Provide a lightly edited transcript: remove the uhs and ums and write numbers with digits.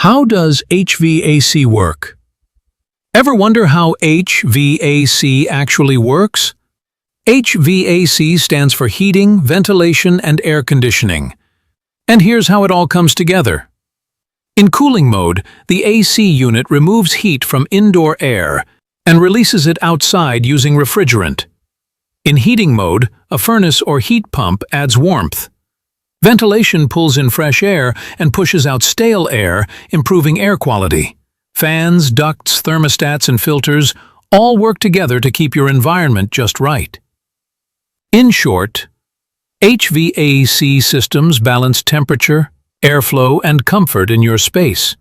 How does HVAC work? Ever wonder how HVAC actually works? HVAC stands for heating, ventilation, and air conditioning. And here's how it all comes together. In cooling mode, the AC unit removes heat from indoor air and releases it outside using refrigerant. In heating mode, a furnace or heat pump adds warmth. Ventilation pulls in fresh air and pushes out stale air, improving air quality. Fans, ducts, thermostats, and filters all work together to keep your environment just right. In short, HVAC systems balance temperature, airflow, and comfort in your space.